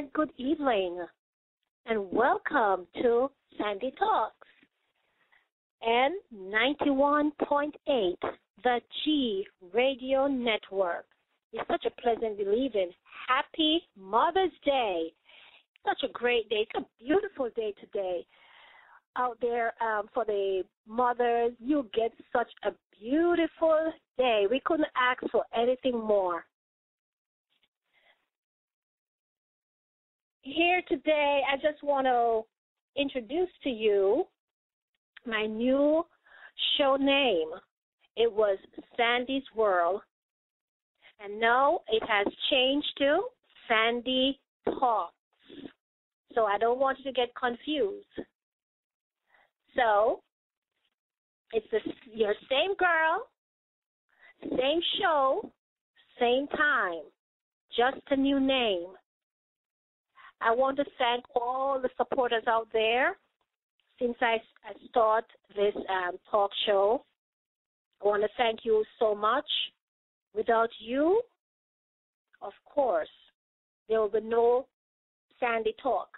pleasant good evening, and welcome to Sandy Talks and 91.8, the G Radio Network. It's such a pleasant believing. Happy Mother's Day. Such a great day. It's a beautiful day today. Out there for the mothers, you get such a beautiful day. We couldn't ask for anything more. Here today, I just want to introduce to you my new show name. It was Sandy's World, and now it has changed to Sandy Talks. So I don't want you to get confused. So it's your same girl, same show, same time, just a new name. I want to thank all the supporters out there since I start this talk show. I want to thank you so much. Without you, of course, there will be no Sandy Talk.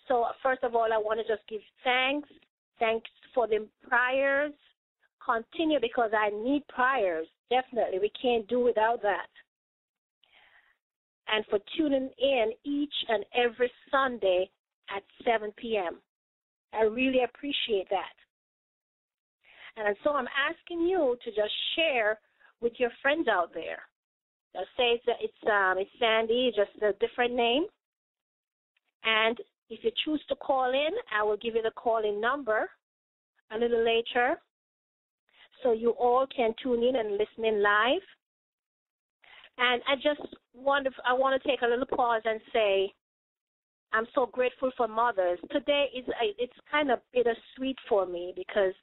So first of all, I want to just give thanks. Thanks for the prayers. Continue, because I need prayers. Definitely. We can't do without that. And for tuning in each and every Sunday at 7 p.m. I really appreciate that. And so I'm asking you to just share with your friends out there. Just say it's Sandy, just a different name. And if you choose to call in, I will give you the call-in number a little later so you all can tune in and listen in live. And I want to take a little pause and say I'm so grateful for mothers. Today it's kind of bittersweet for me because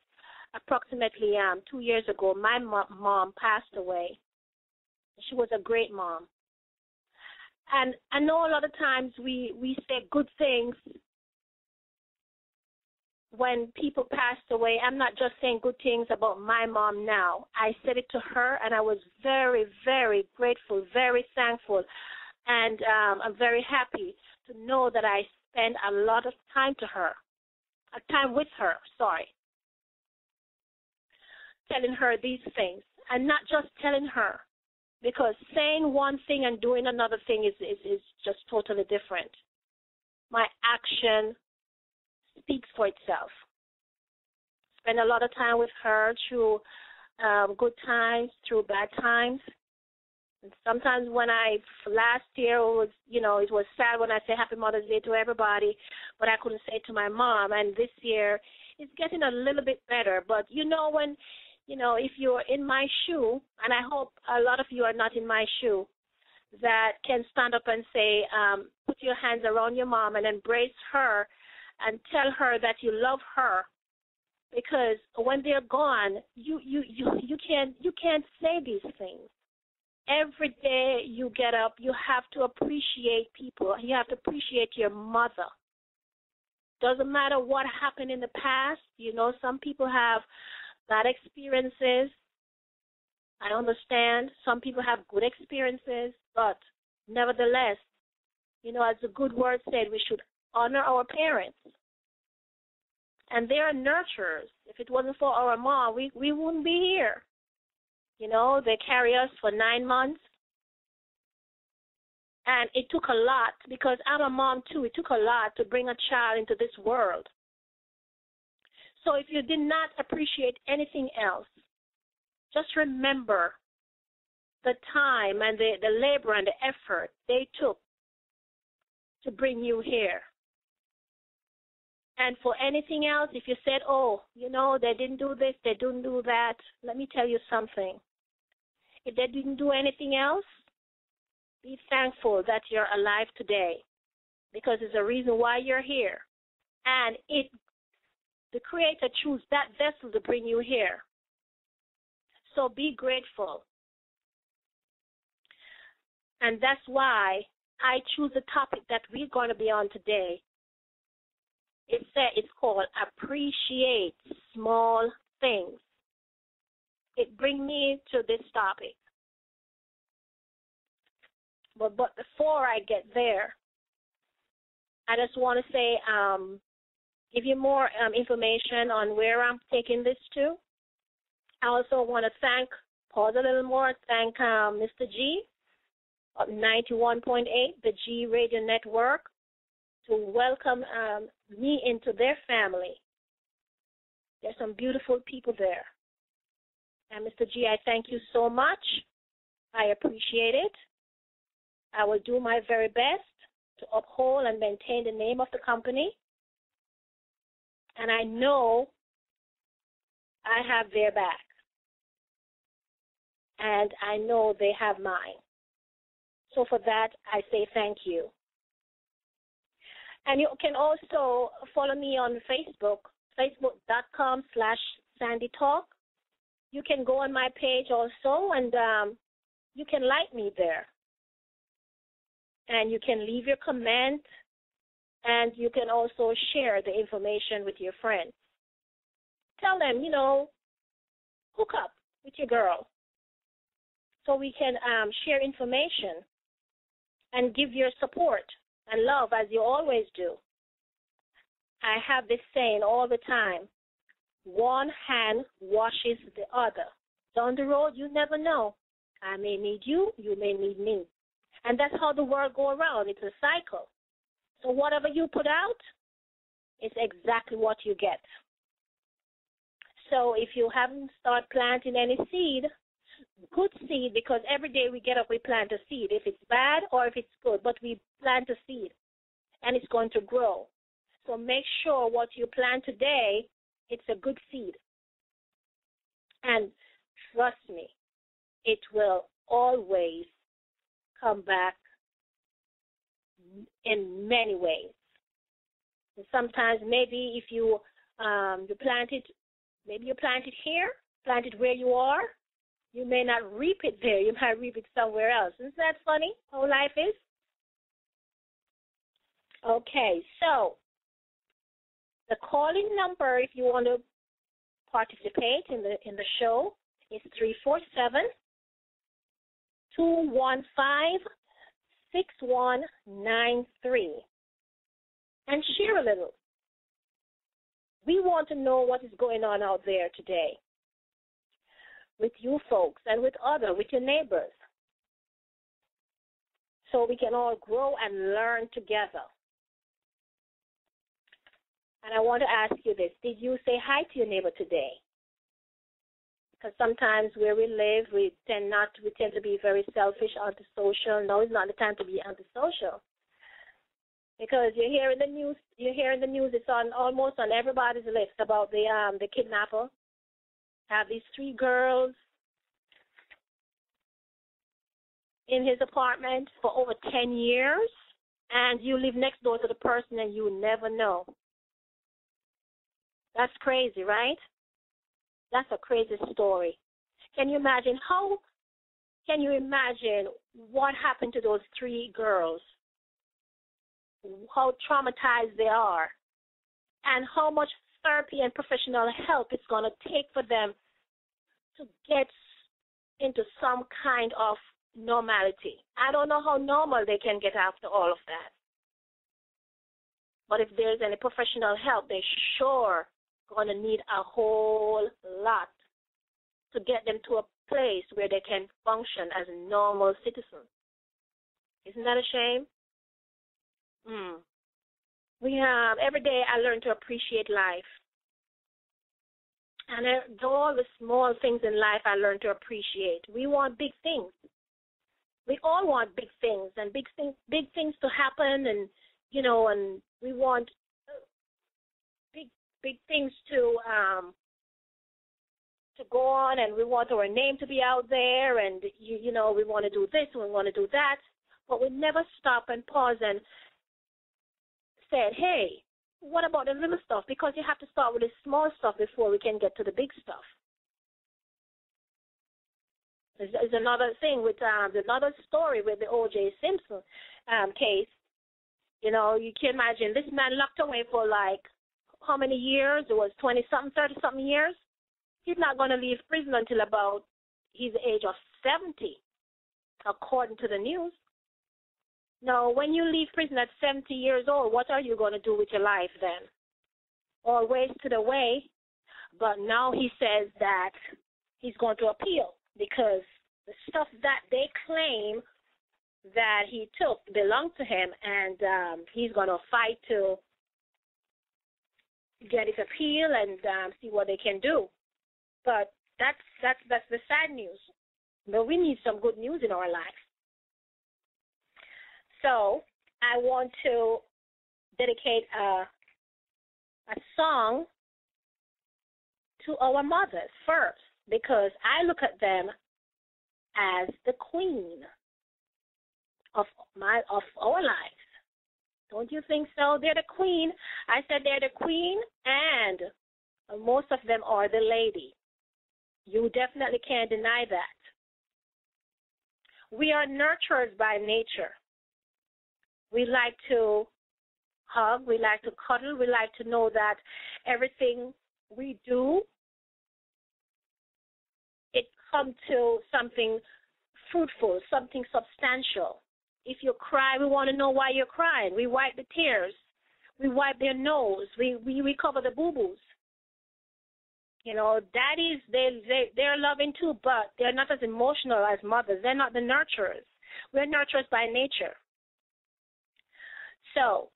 approximately 2 years ago, my mom passed away. She was a great mom. And I know a lot of times we say good things when people passed away. I'm not just saying good things about my mom now. I said it to her, and I was very, very grateful, very thankful, and I'm very happy to know that I spent a lot of time with her, telling her these things, and not just telling her, because saying one thing and doing another thing is just totally different. My action speaks for itself. Spend a lot of time with her through good times, through bad times. And sometimes last year it was sad when I say Happy Mother's Day to everybody, but I couldn't say it to my mom. And this year it's getting a little bit better. But if you're in my shoe, and I hope a lot of you are not in my shoe, that can stand up and say, put your hands around your mom and embrace her and tell her that you love her, because when they're gone, you can't say these things. Every day you get up, you have to appreciate people. You have to appreciate your mother. Doesn't matter what happened in the past. Some people have bad experiences. I understand. Some people have good experiences, but nevertheless, as the good word said, we should honor our parents. And they are nurturers. If it wasn't for our mom, we wouldn't be here. They carry us for 9 months. And it took a lot, because I'm a mom too. It took a lot to bring a child into this world. So if you did not appreciate anything else, just remember the time and the labor and the effort they took to bring you here. And for anything else, if you said, they didn't do this, they didn't do that, let me tell you something. If they didn't do anything else, be thankful that you're alive today, because it's a reason why you're here. And the Creator chose that vessel to bring you here. So be grateful. And that's why I choose the topic that we're going to be on today. It's called Appreciate Small Things. It brings me to this topic. But before I get there, I just want to say, give you more information on where I'm taking this to. I also want to pause a little more, thank Mr. G of 91.8, the G Radio Network, to welcome me into their family. There's some beautiful people there. And Mr. G, I thank you so much. I appreciate it. I will do my very best to uphold and maintain the name of the company. And I know I have their back. And I know they have mine. So for that, I say thank you. And you can also follow me on Facebook, facebook.com/SandyTalk. You can go on my page also, and you can like me there. And you can leave your comment, and you can also share the information with your friends. Tell them, hook up with your girl so we can share information and give your support and love as you always do. I have this saying all the time, one hand washes the other. Down the road, you never know. I may need you, you may need me. And that's how the world goes around. It's a cycle. So whatever you put out, it's exactly what you get. So if you haven't started planting any seed, good seed, because every day we get up, we plant a seed. If it's bad or if it's good, but we plant a seed, and it's going to grow. So make sure what you plant today, it's a good seed. And trust me, it will always come back in many ways. And sometimes maybe if you plant it, maybe you plant it here, plant it where you are, you may not reap it there. You might reap it somewhere else. Isn't that funny how life is? Okay, so the calling number, if you want to participate in the show, is 347-215-6193. And share a little. We want to know what is going on out there today with you folks and with your neighbors, so we can all grow and learn together. And I want to ask you this. Did you say hi to your neighbor today? Because sometimes where we live, we tend to be very selfish, antisocial. No, it's not the time to be antisocial. Because you hear in the news, it's almost on everybody's list about the kidnapper. Have these 3 girls in his apartment for over 10 years, and you live next door to the person and you never know. That's crazy, right? That's a crazy story. Can you imagine what happened to those 3 girls? How traumatized they are, and how much therapy and professional help it's going to take for them to get into some kind of normality. I don't know how normal they can get after all of that. But if there's any professional help, they're sure going to need a whole lot to get them to a place where they can function as a normal citizen. Isn't that a shame? Every day I learn to appreciate life. And all the small things in life I learn to appreciate. We want big things. We all want big things and big things to happen, and and we want big things to go on, and we want our name to be out there, and we want to do this and we want to do that, but we never stop and pause and said, hey, what about the little stuff? Because you have to start with the small stuff before we can get to the big stuff. There's another thing with another story with the O.J. Simpson case. You can imagine this man locked away for like how many years? It was 20-something, 30-something years. He's not going to leave prison until about his age of 70, according to the news. Now, when you leave prison at 70 years old, what are you going to do with your life then? Or wasted away. But now he says that he's going to appeal because the stuff that they claim that he took belonged to him, and he's going to fight to get his appeal and see what they can do. But that's the sad news. But we need some good news in our life. So I want to dedicate a song to our mothers first, because I look at them as the queen of our lives. Don't you think so? They're the queen. I said they're the queen, and most of them are the lady. You definitely can't deny that. We are nurturers by nature. We like to hug. We like to cuddle. We like to know that everything we do, it comes to something fruitful, something substantial. If you cry, we want to know why you're crying. We wipe the tears. We wipe their nose. We cover the boo-boos. You know, daddies, they're loving too, but they're not as emotional as mothers. They're not the nurturers. We're nurturers by nature. So,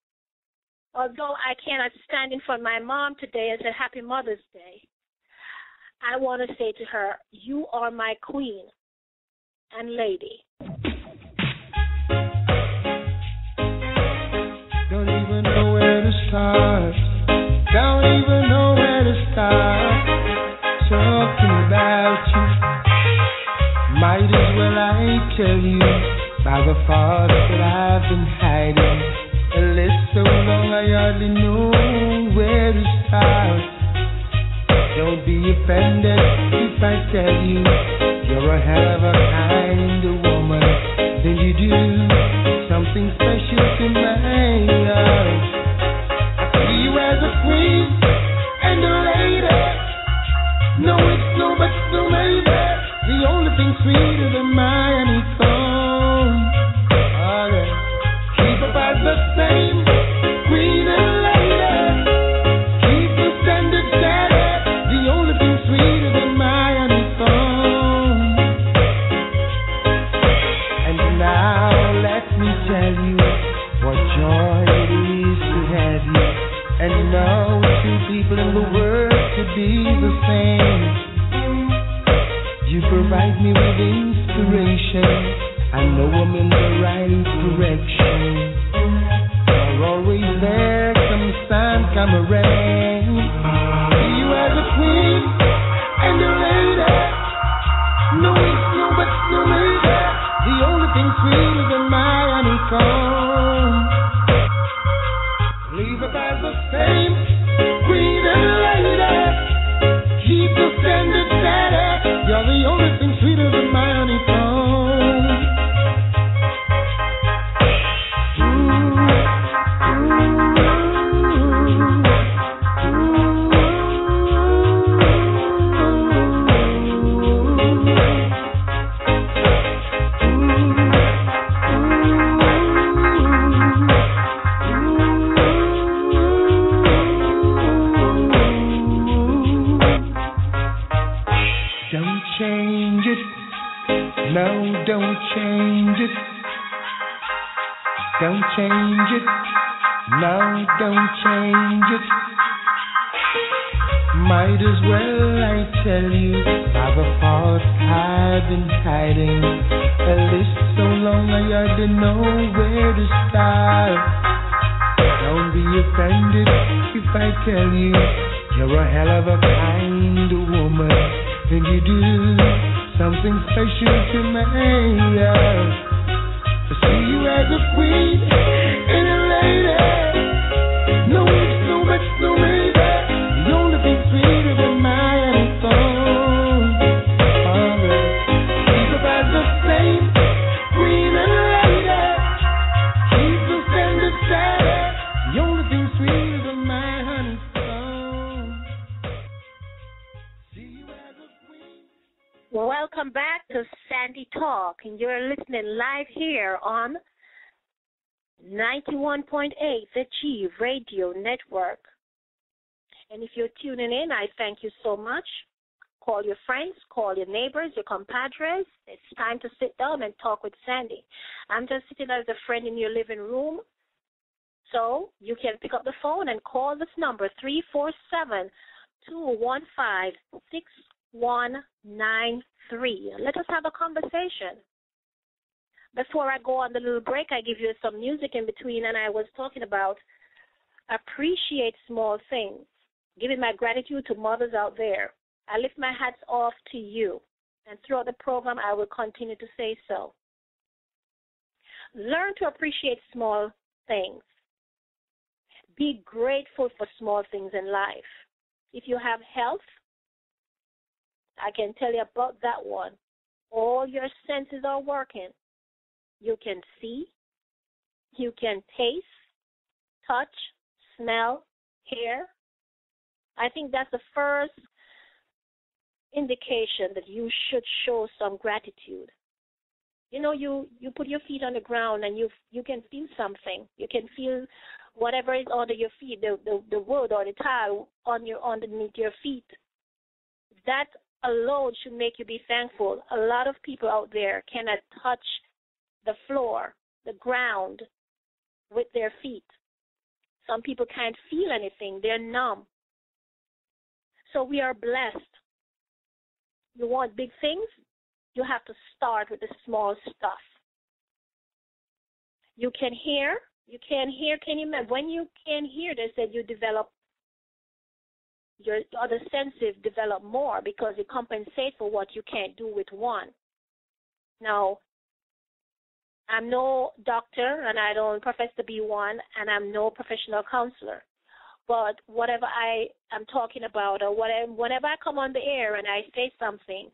although I cannot stand in front of my mom today and say Happy Mother's Day, I want to say to her, you are my queen and lady. Don't even know where to start. Don't even know where to start. Talking about you. Might as well I tell you by the thoughts that I've been hiding. A list so long I hardly know where to start. Don't be offended if I tell you you're a hell of a kind of woman. Then you do something special to my eyes. I see you as a queen and a lady. No, it's no, but no, maybe. The only thing sweeter than my honeycomb. Oh, yeah. Keep up as the same queen and lady. Keep the standard steady. The only thing sweeter than my honeycomb. And now let me tell you what joy it is to have you. And no two people in the world could be the same. You provide me with inspiration. I know I'm in the right direction. You're always there, come sun, come rain. See you as a queen and a lady. No, it's no, but no lady. The only thing sweeter than my honeycomb. Leave up as the same queen and lady. Keep the standard steady. You're the only thing sweeter than my honeycomb. Don't change it. No, don't change it. Don't change it. No, don't change it. Might as well I tell you by the thoughts I've been hiding. A list so long I hardly know where to start. Don't be offended if I tell you you're a hell of a kind of woman. And you do something special to me. I see you as a queen and a lady. No, it's no, but no, maybe. The only thing sweeter than my honeycomb. Keep up as the same queen and a lady. Keep the standard steady. The only thing sweeter than my honeycomb. See you as a queen. Welcome back to Sandy Talk, and you're listening live here on 91.8, the G Radio Network. And if you're tuning in, I thank you so much. Call your friends, call your neighbors, your compadres. It's time to sit down and talk with Sandy. I'm just sitting as a friend in your living room. So you can pick up the phone and call this number, 347-215-6193. Let us have a conversation. Before I go on the little break, I give you some music in between, and I was talking about appreciate small things, giving my gratitude to mothers out there. I lift my hats off to you, and throughout the program, I will continue to say so. Learn to appreciate small things. Be grateful for small things in life. If you have health, I can tell you about that one. All your senses are working. You can see, you can taste, touch, smell, hear. I think that's the first indication that you should show some gratitude. You know, you put your feet on the ground and you can feel something. You can feel whatever is under your feet, the wood or the tile underneath your feet. That alone should make you be thankful. A lot of people out there cannot touch the floor, the ground with their feet. Some people can't feel anything. They're numb. So we are blessed. You want big things? You have to start with the small stuff. You can hear. You can hear. Can you imagine? When you can hear, they said you develop, your other senses develop more because you compensate for what you can't do with one. Now, I'm no doctor, and I don't profess to be one, and I'm no professional counselor. But whatever I am talking about, or whenever I come on the air and I say something,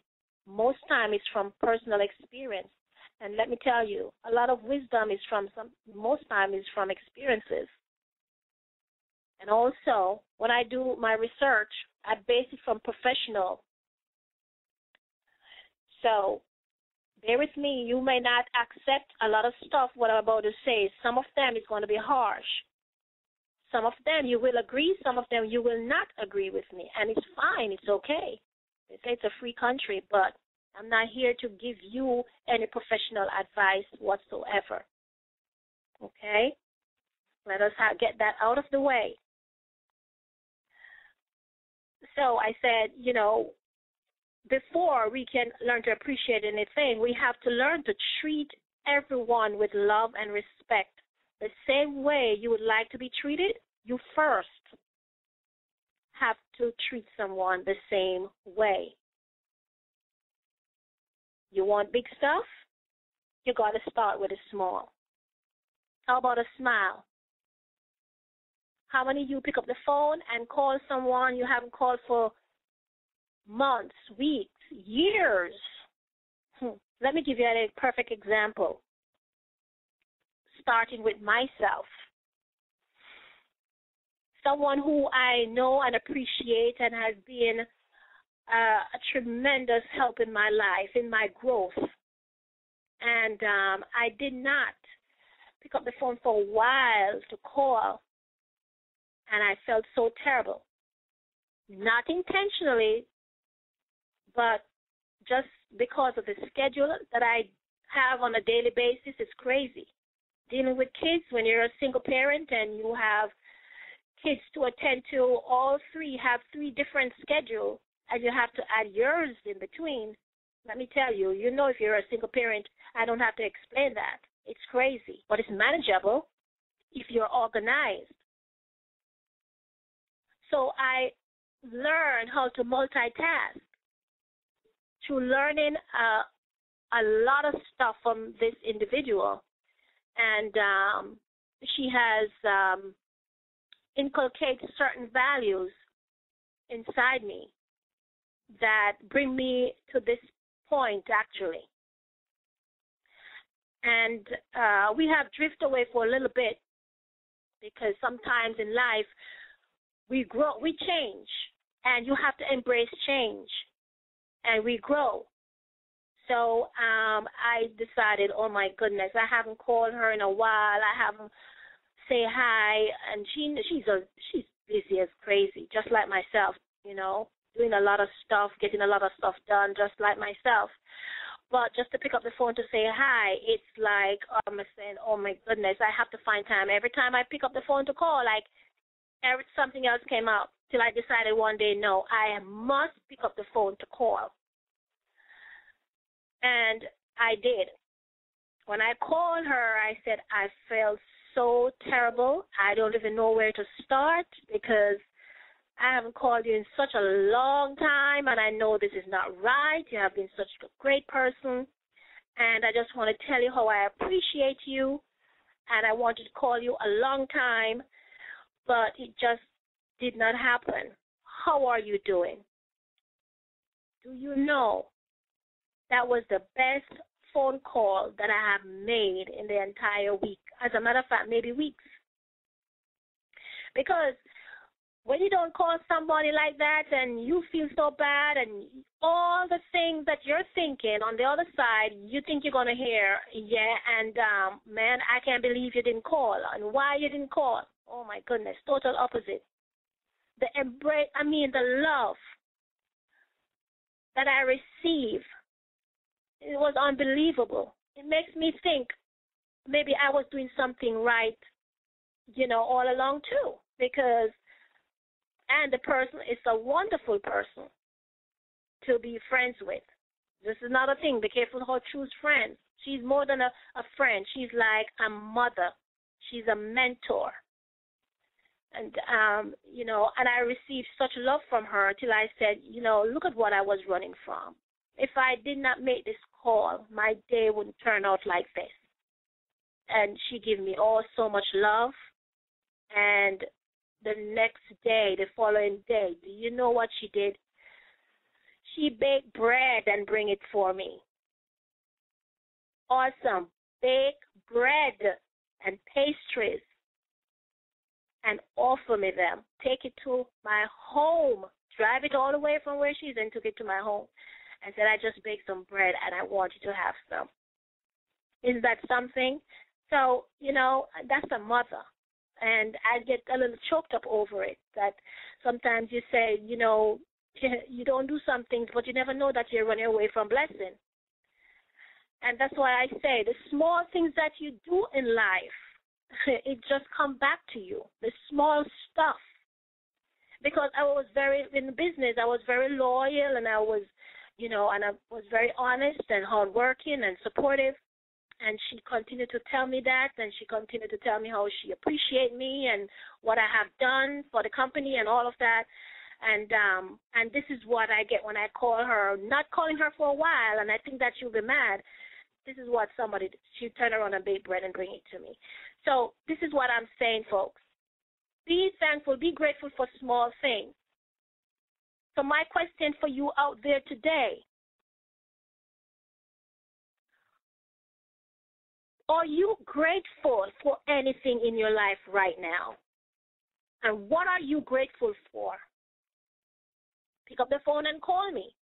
most time it's from personal experience. And let me tell you, a lot of wisdom is most time is from experiences. And also, when I do my research, I base it from professional. So, bear with me. You may not accept a lot of stuff what I'm about to say. Some of them is going to be harsh. Some of them you will agree. Some of them you will not agree with me. And it's fine. It's okay. They say it's a free country, but I'm not here to give you any professional advice whatsoever. Okay? Let us get that out of the way. So I said, before we can learn to appreciate anything, we have to learn to treat everyone with love and respect. The same way you would like to be treated, you first have to treat someone the same way. You want big stuff? You got to start with a small. How about a smile? How many of you pick up the phone and call someone you haven't called for months, weeks, years? Let me give you a perfect example, starting with myself. Someone who I know and appreciate and has been a tremendous help in my life, in my growth. And I did not pick up the phone for a while to call, and I felt so terrible. Not intentionally, but just because of the schedule that I have on a daily basis. It's crazy. Dealing with kids when you're a single parent and you have kids to attend to, all three have three different schedules, and you have to add yours in between. Let me tell you, if you're a single parent, I don't have to explain that. It's crazy, but it's manageable if you're organized. So I learned how to multitask through learning a lot of stuff from this individual. And she has inculcated certain values inside me that bring me to this point, actually. And we have drifted away for a little bit because sometimes in life we grow, we change, and you have to embrace change, and we grow. So I decided, oh my goodness, I haven't called her in a while. I haven't say hi, and she's busy as crazy, just like myself, doing a lot of stuff, getting a lot of stuff done, just like myself. But just to pick up the phone to say hi, it's like I'm saying, oh my goodness, I have to find time. Every time I pick up the phone to call, like something else came up till I decided one day, no, I must pick up the phone to call. And I did. When I called her, I said I felt so terrible. I don't even know where to start because I haven't called you in such a long time, and I know this is not right. You have been such a great person, and I just want to tell you how I appreciate you, and I wanted to call you a long time, but it just did not happen. How are you doing? Do you know that was the best phone call that I have made in the entire week? As a matter of fact, maybe weeks. Because when you don't call somebody like that and you feel so bad and all the things that you're thinking on the other side, you think you're going to hear, man, I can't believe you didn't call. And why you didn't call? Oh, my goodness, total opposite. The love that I receive, it was unbelievable. It makes me think maybe I was doing something right, all along too, and the person is a wonderful person to be friends with. This is another thing. Be careful how you choose friends. She's more than a friend. She's like a mother. She's a mentor. And, and I received such love from her till I said, look at what I was running from. If I did not make this call, my day wouldn't turn out like this. And she gave me so much love. And the next day, the following day, do you know what she did? She baked bread and bring it for me. Awesome. Bake bread and pastries and offer me them. Take it to my home. Drive it all the way from where she's and took it to my home. And said, I just baked some bread and I want you to have some. Isn't that something? So, that's a mother. And I get a little choked up over it, that sometimes you say, you don't do some things, but you never know that you're running away from blessing. And that's why I say the small things that you do in life, it just come back to you, the small stuff. Because I was in business, I was very loyal, and I was, and I was very honest and hardworking and supportive. And she continued to tell me that, and she continued to tell me how she appreciates me and what I have done for the company and all of that. And this is what I get when I call her, not calling her for a while, and I think that she'll be mad. This is what she turned around and bake bread and bring it to me. So this is what I'm saying, folks. Be thankful, be grateful for small things. So my question for you out there today, are you grateful for anything in your life right now? And what are you grateful for? Pick up the phone and call me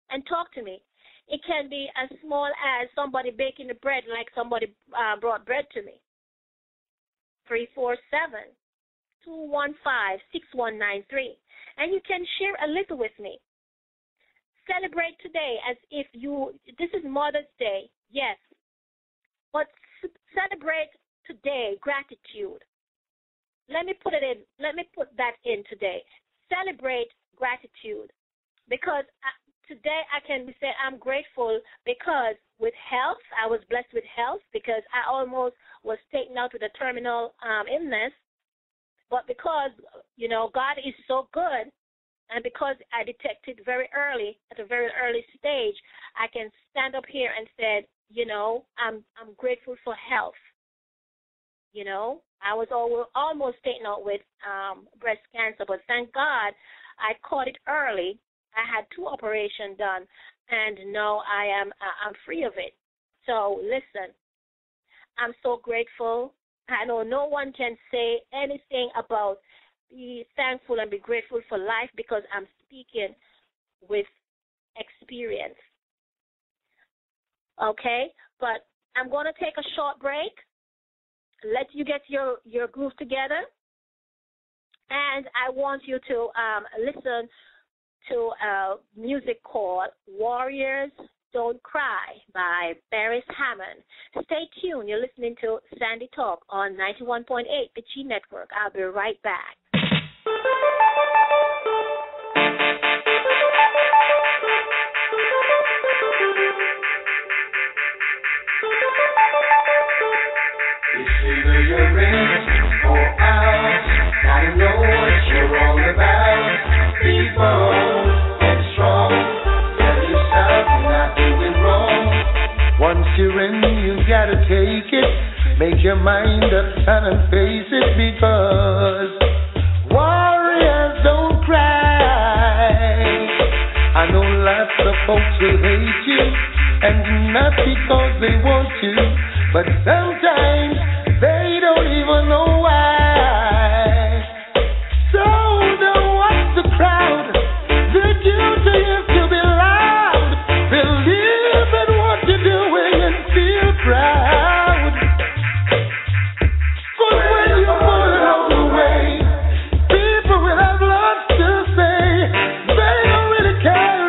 and talk to me. It can be as small as somebody baking the bread, like somebody brought bread to me. 347-215-6193. And you can share a little with me. Celebrate today as if this is Mother's Day, yes. But celebrate today gratitude. Let me put that in today. Celebrate gratitude. Because today I can say I'm grateful because with health, I was blessed with health because I almost was taken out with a terminal illness. But because, God is so good, and because I detected very early, at a very early stage, I can stand up here and say, I'm grateful for health. I was almost taken out with breast cancer, but thank God I caught it early. I had 2 operations done, and now I'm free of it. So listen, I'm so grateful. I know no one can say anything about be thankful and be grateful for life because I'm speaking with experience. Okay? But I'm going to take a short break, let you get your groove together, and I want you to listen to music called Warriors Don't Cry by Barris Hammond. Stay tuned. You're listening to Sandy Talk on 91.8, the G Network. I'll be right back. It's either you're in or out. Gotta know what you're all about. Be bold and strong. Tell yourself you're not doing wrong. Once you're in, you gotta take it. Make your mind up, son, and face it, because warriors don't cry. I know lots of folks will hate you, and not because they want to, but sometimes they don't even know why. So don't watch the crowd. The duty is to be loud. Believe in what you're doing and feel proud. 'Cause when you fall along the way, people will have lots to say. They don't really care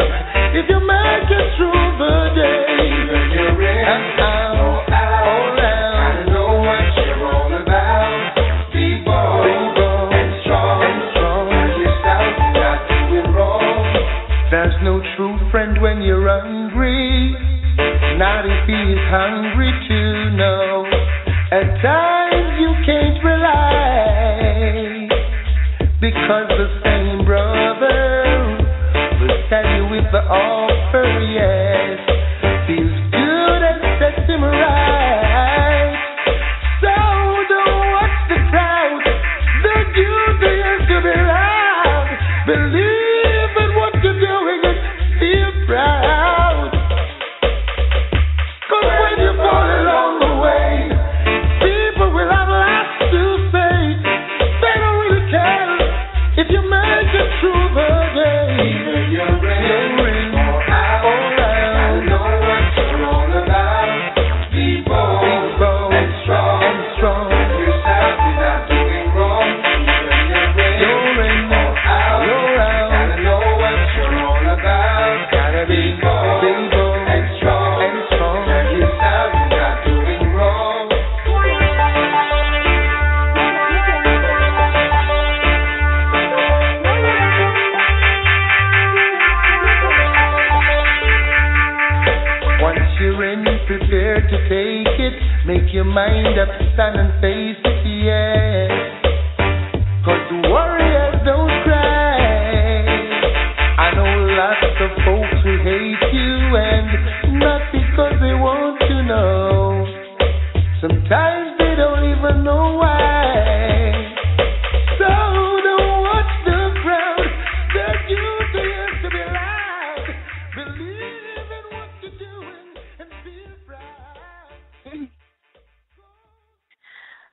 if you make it through the day. You're in or out. Gotta know what you're all about. Be bold and strong. Tell yourself you're not doing wrong. There's no true friend when you're hungry. Not if he's hungry too, no. At times you can't rely, because the same brother will tell you with the offer, yes, feels good and sets him right. So don't watch the crowd. The duty is to be loud. Believe in what you're doing and feel proud. 'Cause when you fall along the way, people will have lots to say. They don't really care if you make it through the day. Either you're in or out. Gotta know what you're all about. Be bold and strong. Tell yourself you're not doing wrong. Either you're in or out. Gotta know what you're all about. Gotta be bold and strong. Tell yourself you're not doing wrong. Once you're in, prepare to take it. Make your mind up, stand and face it, yeah. 'Cause warriors don't cry. I know lots of folks who hate you, and not because they want to know. Sometimes they don't even know why. So don't watch the crowd. The duty is to be loud. Believe in what you're doing and feel proud.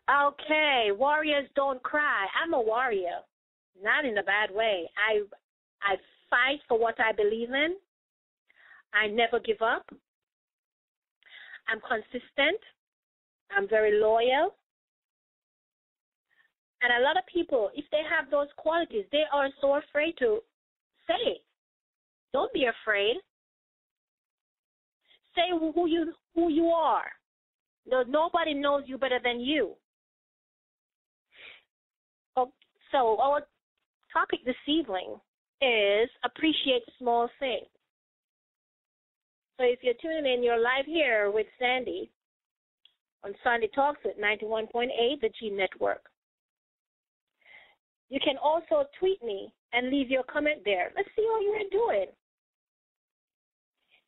Okay, warriors don't cry. I'm a warrior, not in a bad way. I fight for what I believe in. I never give up. I'm consistent. I'm very loyal. And a lot of people, if they have those qualities, they are so afraid to say it. Don't be afraid. Say who you are. Nobody knows you better than you. So our topic this evening is appreciate small things. So if you're tuning in, you're live here with Sandy on Sunday Talks at 91.8, the G Network. You can also tweet me and leave your comment there. Let's see how you're doing.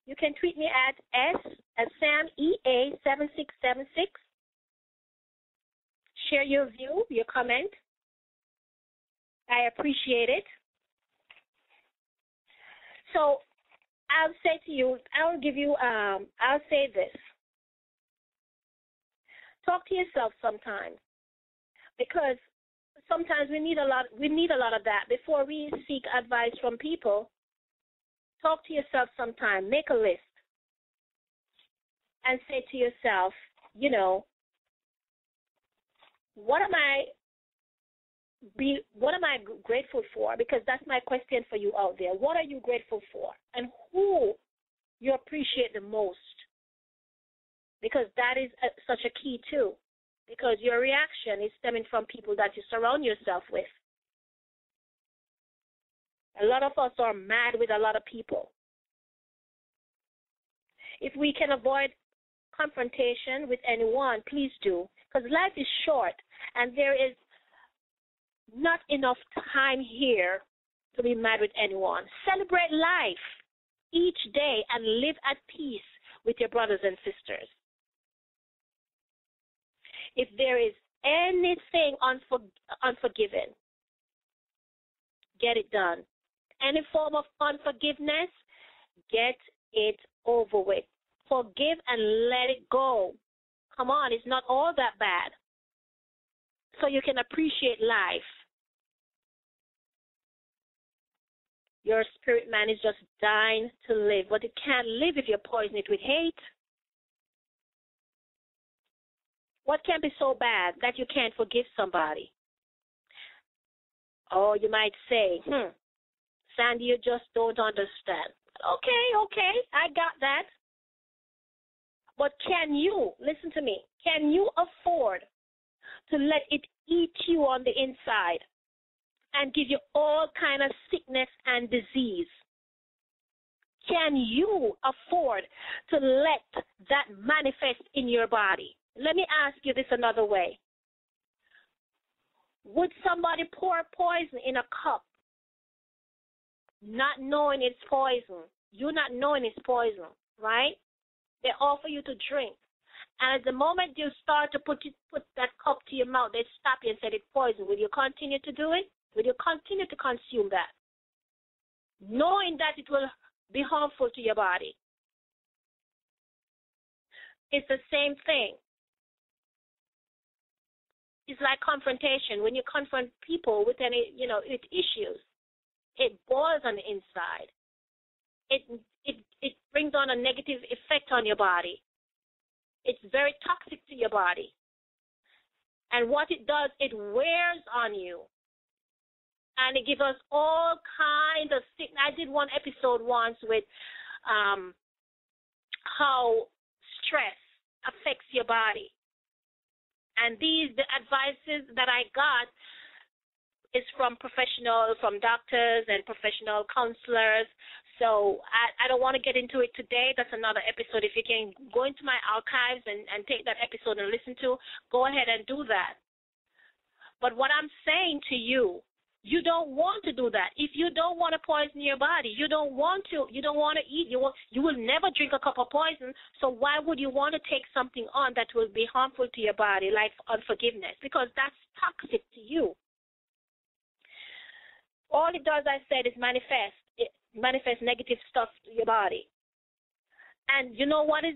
You can tweet me at SamEA7676. Share your view, your comment. I appreciate it. So I'll say to you, I'll say this. Talk to yourself sometimes, because sometimes we need a lot of that before we seek advice from people. Talk to yourself sometime. Make a list. and say to yourself, what am I grateful for? Because that's my question for you out there. What are you grateful for? And who you appreciate the most? Because that is such a key too. Because your reaction is stemming from people that you surround yourself with. A lot of us are mad with a lot of people. If we can avoid confrontation with anyone, please do. Because life is short, and there is not enough time here to be mad with anyone. Celebrate life each day and live at peace with your brothers and sisters. If there is anything unforgiven, get it done. Any form of unforgiveness, get it over with. Forgive and let it go. Come on, it's not all that bad. So you can appreciate life. Your spirit man is just dying to live, but it can't live if you poison it with hate. What can be so bad that you can't forgive somebody? Oh, you might say, Sandy, you just don't understand. Okay, I got that. But can you, listen to me, can you afford to let it eat you on the inside and give you all kind of sickness and disease? Can you afford to let that manifest in your body? Let me ask you this another way. Would somebody pour poison in a cup, not knowing it's poison? You not knowing it's poison, right? They offer you to drink. And at the moment you start to put that cup to your mouth, they stop you and say it's poison. Will you continue to do it? Will you continue to consume that? Knowing that it will be harmful to your body. It's the same thing. It's like confrontation. When you confront people with any, with issues, it boils on the inside. It brings on a negative effect on your body. It's very toxic to your body. And what it does, it wears on you. And it gives us all kinds of sickness. I did one episode once with how stress affects your body. And the advices that I got is from doctors and professional counselors. So I don't want to get into it today. That's another episode. If you can go into my archives and take that episode and listen to, go ahead and do that. But what I'm saying to you, you don't want to do that. If you don't want to poison your body, you don't want to eat, you will never drink a cup of poison, so why would you want to take something on that will be harmful to your body, like unforgiveness? Because that's toxic to you. All it does, I said, is manifest negative stuff to your body. And you know what is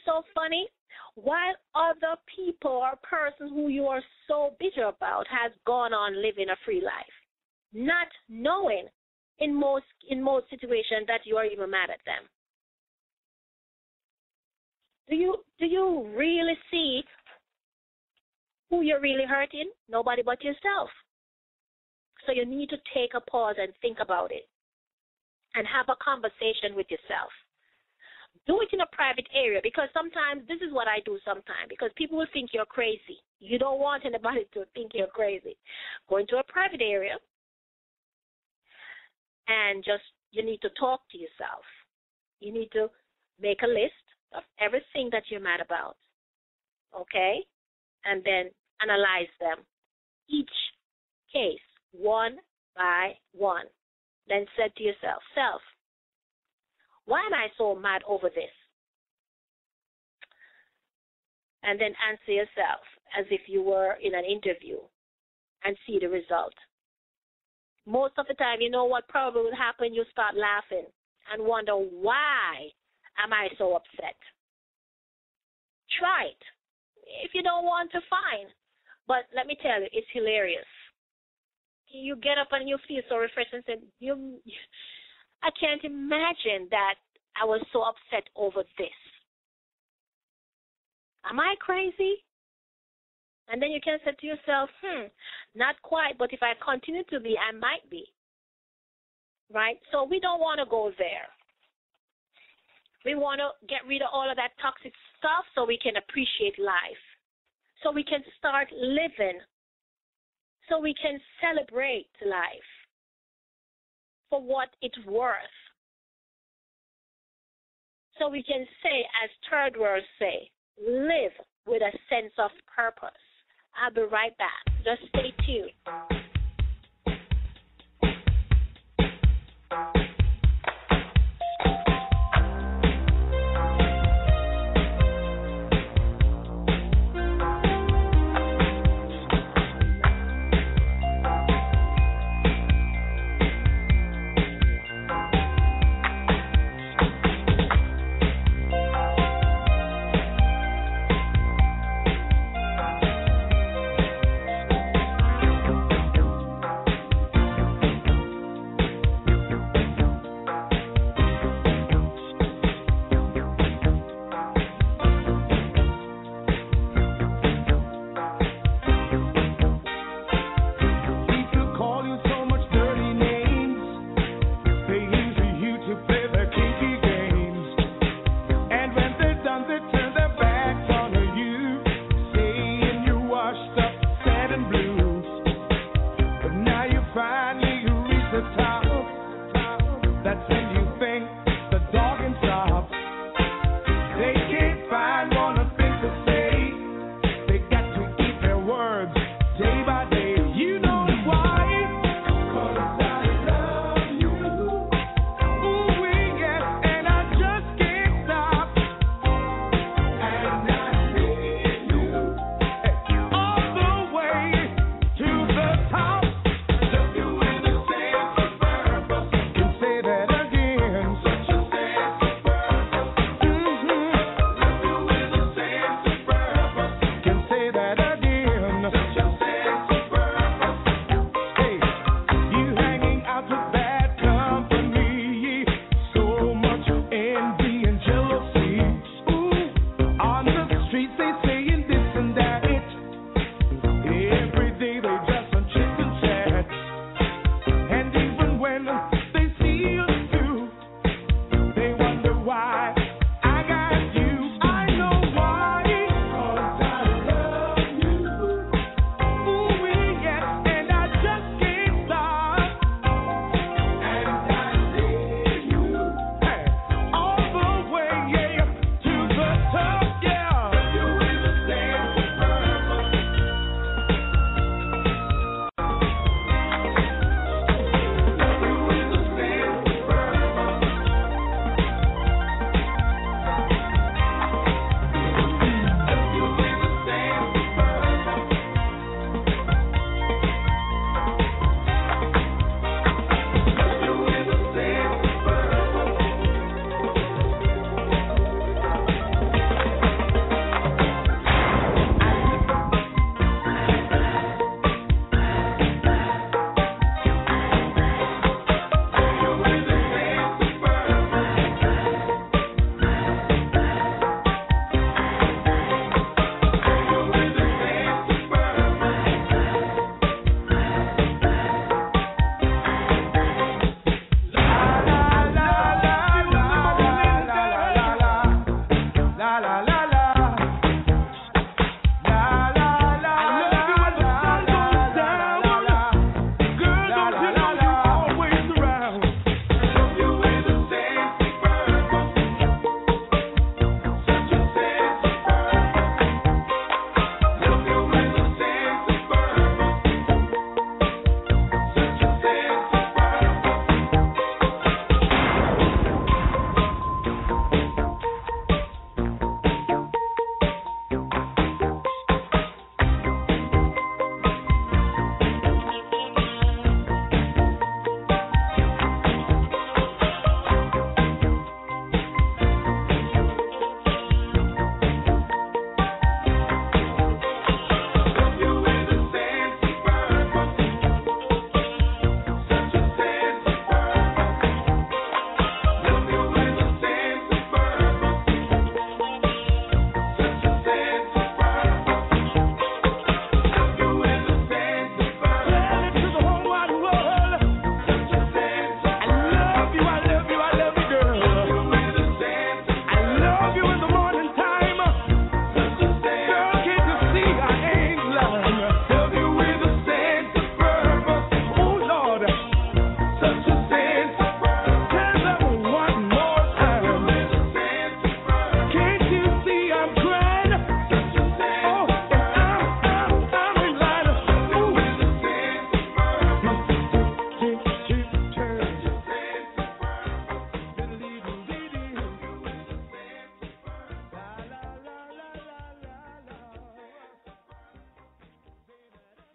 so funny? While other people or person who you are so bitter about has gone on living a free life, not knowing in most situations that you are even mad at them. Do you really see who you're really hurting? Nobody but yourself. So you need to take a pause and think about it and have a conversation with yourself. Do it in a private area, because sometimes this is what I do sometimes, because people will think you're crazy. You don't want anybody to think you're crazy. Go into a private area and you need to talk to yourself. You need to make a list of everything that you're mad about, okay? And then analyze them, each case, one by one. Then say to yourself, self, why am I so mad over this? And then answer yourself as if you were in an interview and see the result. Most of the time, you know what probably will happen? You start laughing and wonder, why am I so upset? Try it. If you don't want to, fine. But let me tell you, it's hilarious. You get up and you feel so refreshed and say, I can't imagine that I was so upset over this. Am I crazy? And then you can say to yourself, not quite, but if I continue to be, I might be. Right? So we don't want to go there. We want to get rid of all of that toxic stuff so we can appreciate life, so we can start living, so we can celebrate life for what it's worth. So we can say, as third world say, live with a sense of purpose. I'll be right back. Just stay tuned.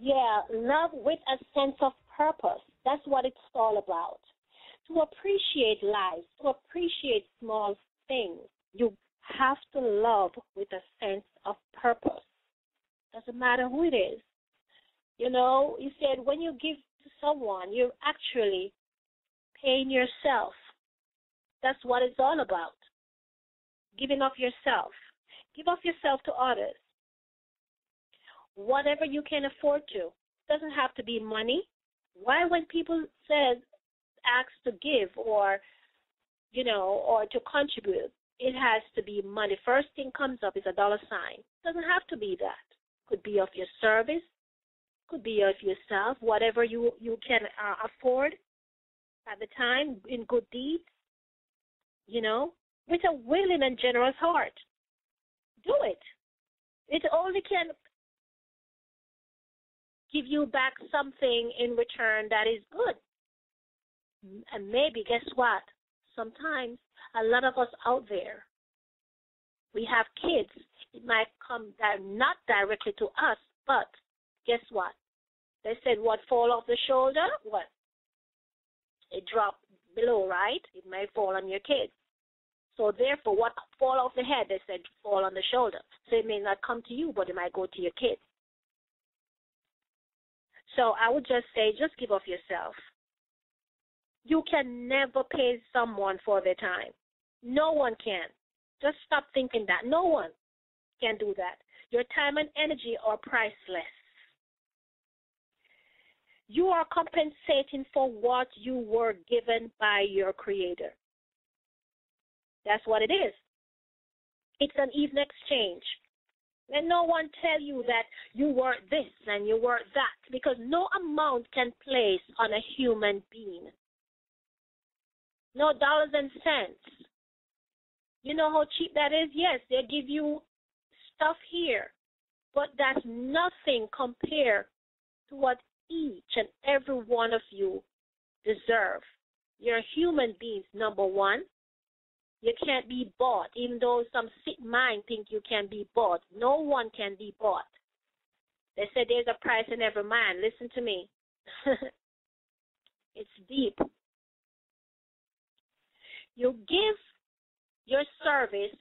Yeah, love with a sense of purpose. That's what it's all about. To appreciate life, to appreciate small things, you have to love with a sense of purpose. Doesn't matter who it is. You know, you said when you give to someone, you're actually paying yourself. That's what it's all about. Giving of yourself. Give of yourself to others. Whatever you can afford to. It doesn't have to be money. Why when people ask to give or, you know, or to contribute, it has to be money. First thing comes up is a dollar sign. It doesn't have to be that. Could be of your service. Could be of yourself. Whatever you can afford at the time in good deeds, you know, with a willing and generous heart. Do it. It only can give you back something in return that is good. And maybe, guess what? Sometimes a lot of us out there, we have kids. It might come not directly to us, but guess what? They said what fall off the shoulder, what? It dropped below, right? It may fall on your kids. So therefore, what fall off the head, they said fall on the shoulder. So it may not come to you, but it might go to your kids. So I would just say, just give of yourself. You can never pay someone for their time. No one can. Just stop thinking that. No one can do that. Your time and energy are priceless. You are compensating for what you were given by your Creator. That's what it is. It's an even exchange. Let no one tell you that you were this and you were that, because no amount can place on a human being. No dollars and cents. You know how cheap that is? Yes, they give you stuff here, but that's nothing compared to what each and every one of you deserve. You're human beings, number one. You can't be bought, even though some sick mind think you can be bought. No one can be bought. They said there's a price in every man. Listen to me. It's deep. You give your service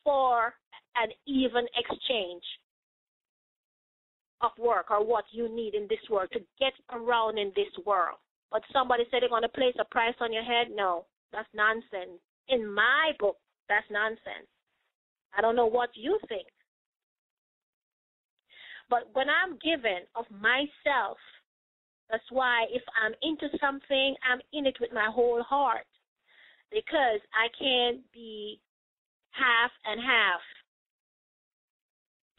for an even exchange of work or what you need in this world to get around in this world. But somebody said they're going to place a price on your head? No, that's nonsense. In my book, that's nonsense. I don't know what you think. But when I'm given of myself, that's why if I'm into something, I'm in it with my whole heart, because I can't be half and half.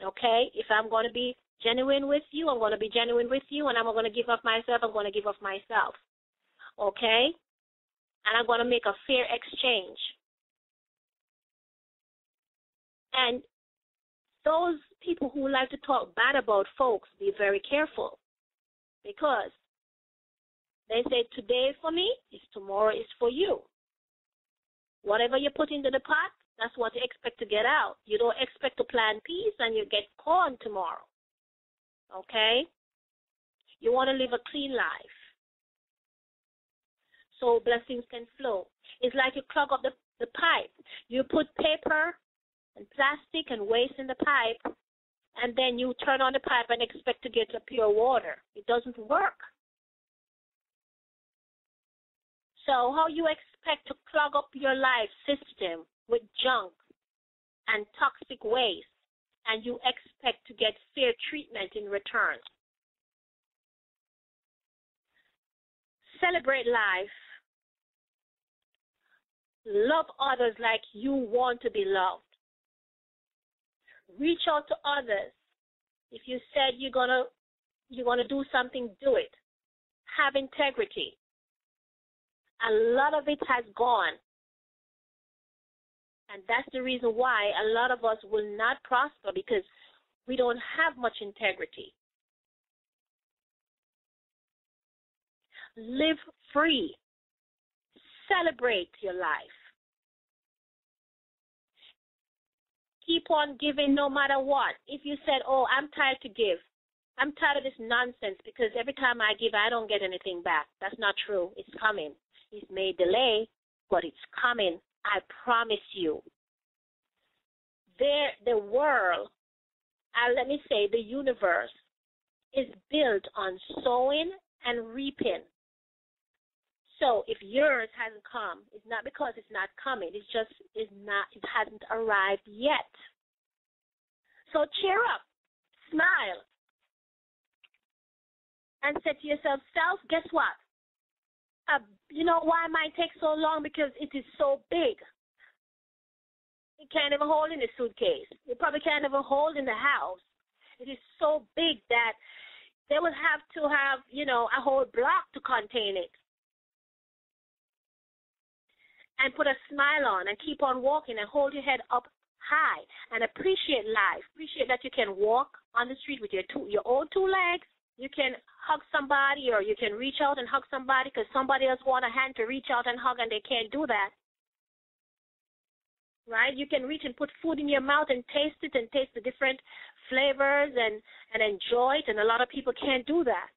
Okay? If I'm going to be genuine with you, I'm going to be genuine with you, and I'm going to give of myself, I'm going to give of myself. Okay? And I'm going to make a fair exchange. And those people who like to talk bad about folks, be very careful, because they say today for me is tomorrow is for you. Whatever you put into the pot, that's what you expect to get out. You don't expect to plant peas and you get corn tomorrow. Okay? You want to live a clean life so blessings can flow. It's like you clog up the pipe. You put paper and plastic and waste in the pipe, and then you turn on the pipe and expect to get a pure water. It doesn't work. So how you expect to clog up your life system with junk and toxic waste, and you expect to get fair treatment in return? Celebrate life. Love others like you want to be loved. Reach out to others. If you said you're gonna do something, do it. Have integrity. A lot of it has gone. And that's the reason why a lot of us will not prosper, because we don't have much integrity. Live free. Celebrate your life. Keep on giving no matter what. If you said, oh, I'm tired to give, I'm tired of this nonsense because every time I give, I don't get anything back. That's not true. It's coming. It may delay, but it's coming. I promise you. The world, let me say, the universe is built on sowing and reaping. So if yours hasn't come, it's not because it's not coming. It's just it hasn't arrived yet. So cheer up, smile, and say to yourself, self, guess what? You know why it might take so long? Because it is so big. You can't even hold in a suitcase. You probably can't even hold in the house. It is so big that they would have to have, a whole block to contain it. And put a smile on and keep on walking and hold your head up high and appreciate life. Appreciate that you can walk on the street with your own two legs. You can hug somebody or you can reach out and hug somebody because somebody else wants a hand to reach out and hug and they can't do that. Right? You can reach and put food in your mouth and taste it and taste the different flavors and enjoy it, and a lot of people can't do that.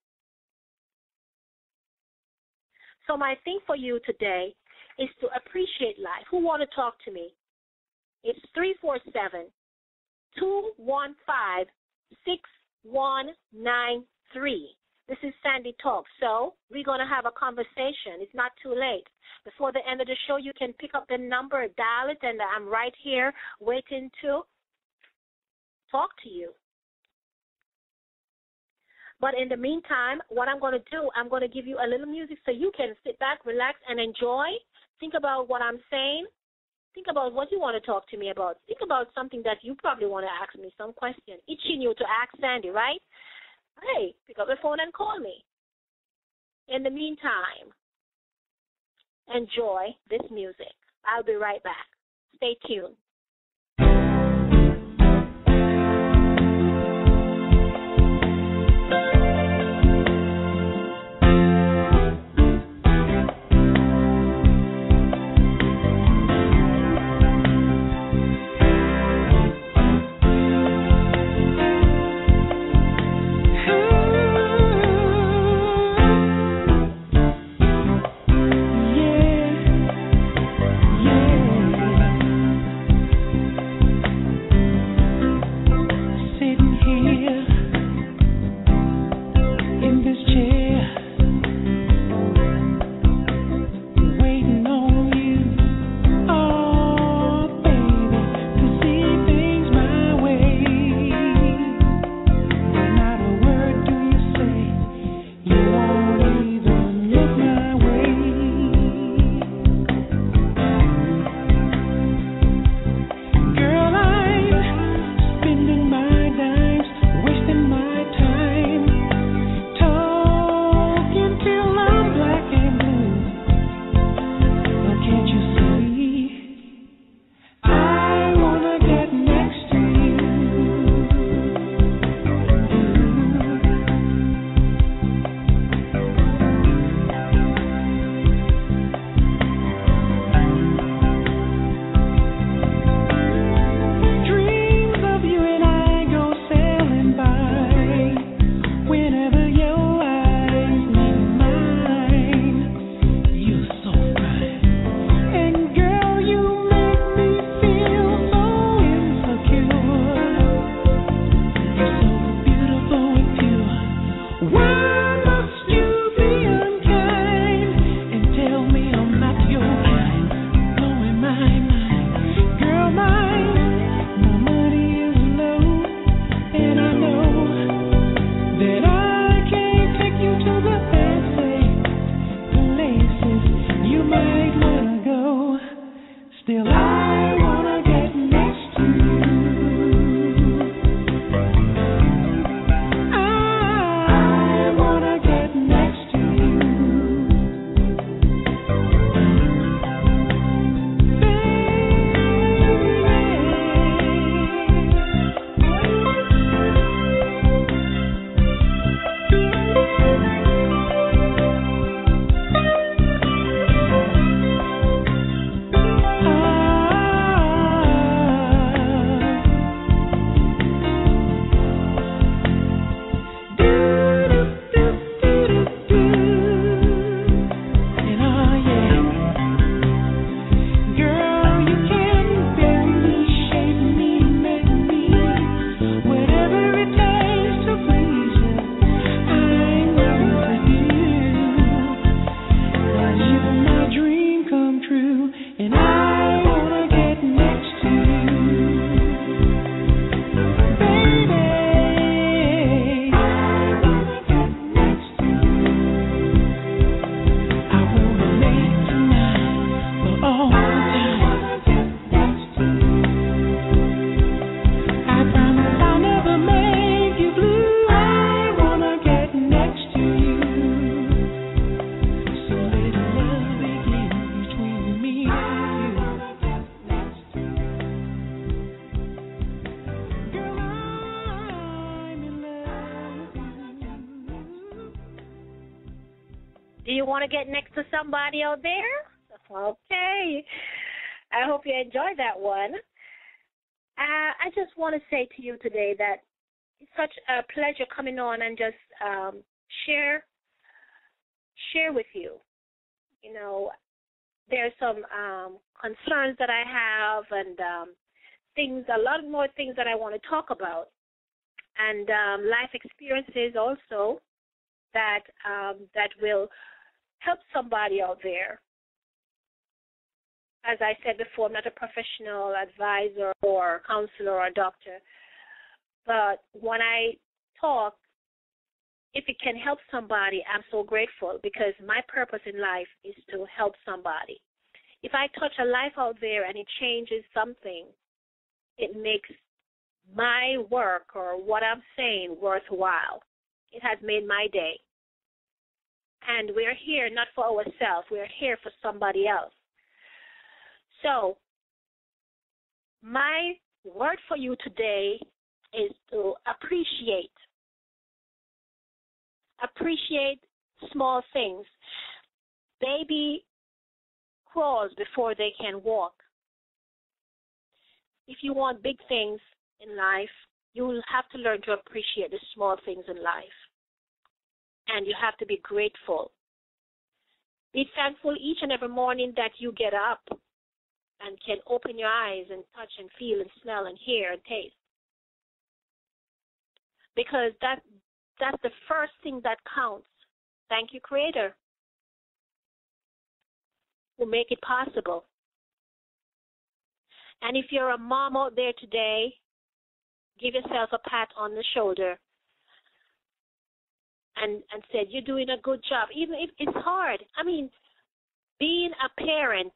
So my thing for you today is to appreciate life. Who want to talk to me? It's 347-215-6193. This is Sandy Talk. So we're going to have a conversation. It's not too late. Before the end of the show, you can pick up the number, dial it, and I'm right here waiting to talk to you. But in the meantime, what I'm going to do, I'm going to give you a little music so you can sit back, relax, and enjoy. Think about what I'm saying. Think about what you want to talk to me about. Think about something that you probably want to ask me, some question. Itching you to ask Sandy, right? Hey, pick up the phone and call me. In the meantime, enjoy this music. I'll be right back. Stay tuned. you want to get next to somebody out there? Okay. I hope you enjoyed that one. I just want to say to you today that it's such a pleasure coming on and just share with you. You know, there's some concerns that I have and a lot more things that I want to talk about, and life experiences also that will help somebody out there. As I said before, I'm not a professional advisor or counselor or doctor, but when I talk, if it can help somebody, I'm so grateful, because my purpose in life is to help somebody. If I touch a life out there and it changes something, it makes my work or what I'm saying worthwhile. It has made my day. And we're here not for ourselves. We're here for somebody else. So my word for you today is to appreciate. Appreciate small things. Baby crawls before they can walk. If you want big things in life, you will have to learn to appreciate the small things in life. And you have to be grateful. Be thankful each and every morning that you get up and can open your eyes and touch and feel and smell and hear and taste. Because that's the first thing that counts. Thank you, Creator, who make it possible. And if you're a mom out there today, give yourself a pat on the shoulder and said, you're doing a good job. Even if it's hard. I mean, being a parent,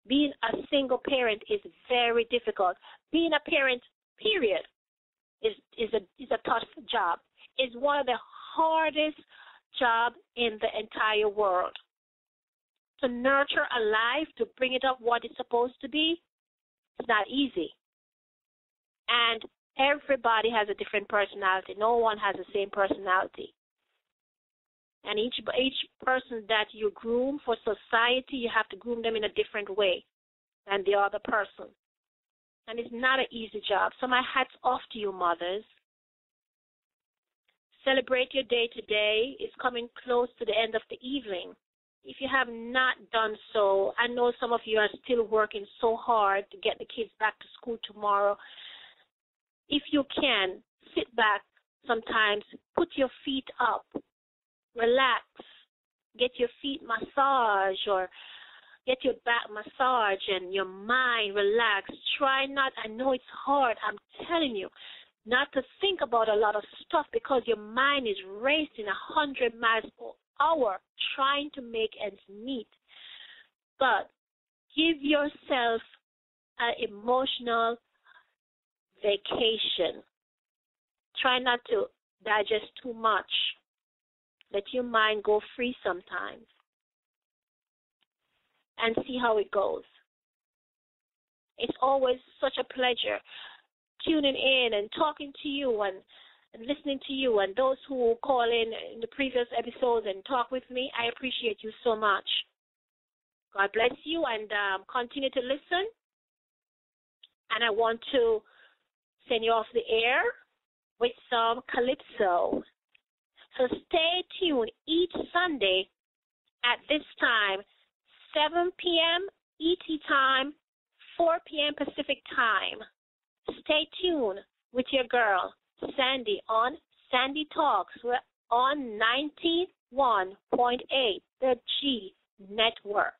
being a single parent is very difficult. Being a parent, period, is a tough job. It's one of the hardest jobs in the entire world. To nurture a life, to bring it up what it's supposed to be, it's not easy. And everybody has a different personality. No one has the same personality. And each person that you groom for society, you have to groom them in a different way than the other person. And it's not an easy job. So my hat's off to you, mothers. Celebrate your day today. It's coming close to the end of the evening. If you have not done so, I know some of you are still working so hard to get the kids back to school tomorrow. If you can, sit back sometimes, put your feet up, relax, get your feet massaged or get your back massage and your mind relaxed. Try not, I know it's hard, I'm telling you, not to think about a lot of stuff because your mind is racing 100 miles per hour trying to make ends meet. But give yourself an emotional vacation. Try not to digest too much. Let your mind go free sometimes and see how it goes. It's always such a pleasure tuning in and talking to you and listening to you, and those who call in the previous episodes and talk with me. I appreciate you so much. God bless you, and continue to listen. And I want to send you off the air with some Calypso. So stay tuned each Sunday at this time, 7 p.m. ET time, 4 p.m. Pacific time. Stay tuned with your girl, Sandy, on Sandy Talks. We're on 91.8, the G Network.